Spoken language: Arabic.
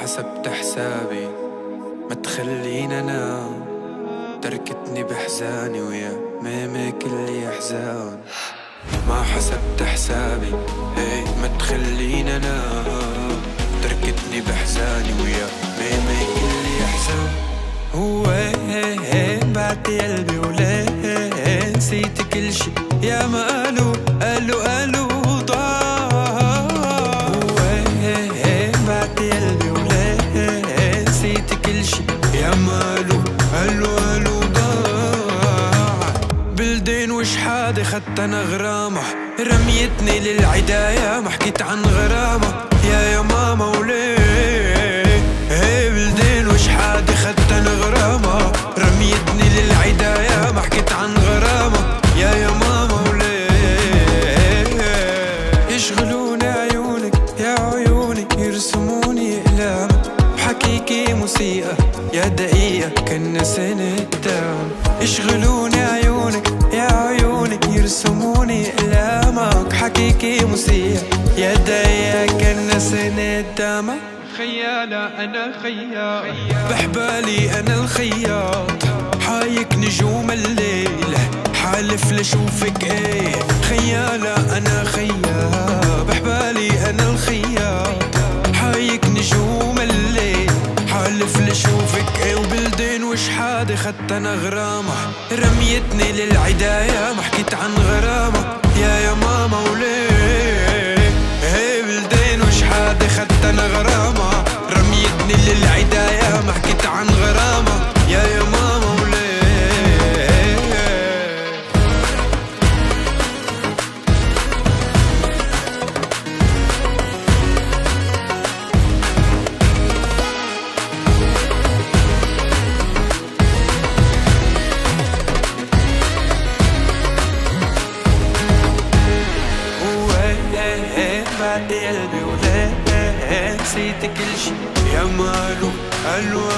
حسبت حسابي ما تخلينا انام، تركتني بحزاني ويا ميمي كل احزان. ما حسبت حسابي ما تخلينا انام، تركتني بحزاني ويا ميمي كل احزان. وين بعت قلبي وليه نسيت كل شي يا ما قالوا ضاع. وين بعت قلبي وليه نسيت كل شي يا ما قالوا ضاع. بلدين وش حادي خدت انا غرامة، رميتني للعداية ما حكيت عن غرامة يا ماما وليه. بلدين وش حادي خدت انا غرامة، رميتني للعداية ما حكيت عن غرامة يا ماما وليه. يشغلوني عيونك يا عيوني، يرسموني اقلام بحكيكي موسيقى يا دقيقة كنا سنة دام. يشغلوني عيونك يا عيوني، يرسموني اقلامك بحكيكي موسيقى يا دقيقة كنا سنة دام. خيالة أنا خياط بحبالي أنا الخياط، حايك نجوم الليل حالف لشوفك خيالة أنا خياط بحبالي أنا الخياط، حايك نجوم الليل حالف لشوفك وبلدين وش حادي خدت أنا غرامة، رميتني للعداية ما حكيت عن غرامة يا ماما وليه. بلدين وش حادي خدت أنا غرامة، رميتني للعداية ما حكيت عن غرامة يا ماما وليه. بعد قلبي وليه نسيت كل شي يا ما قالوا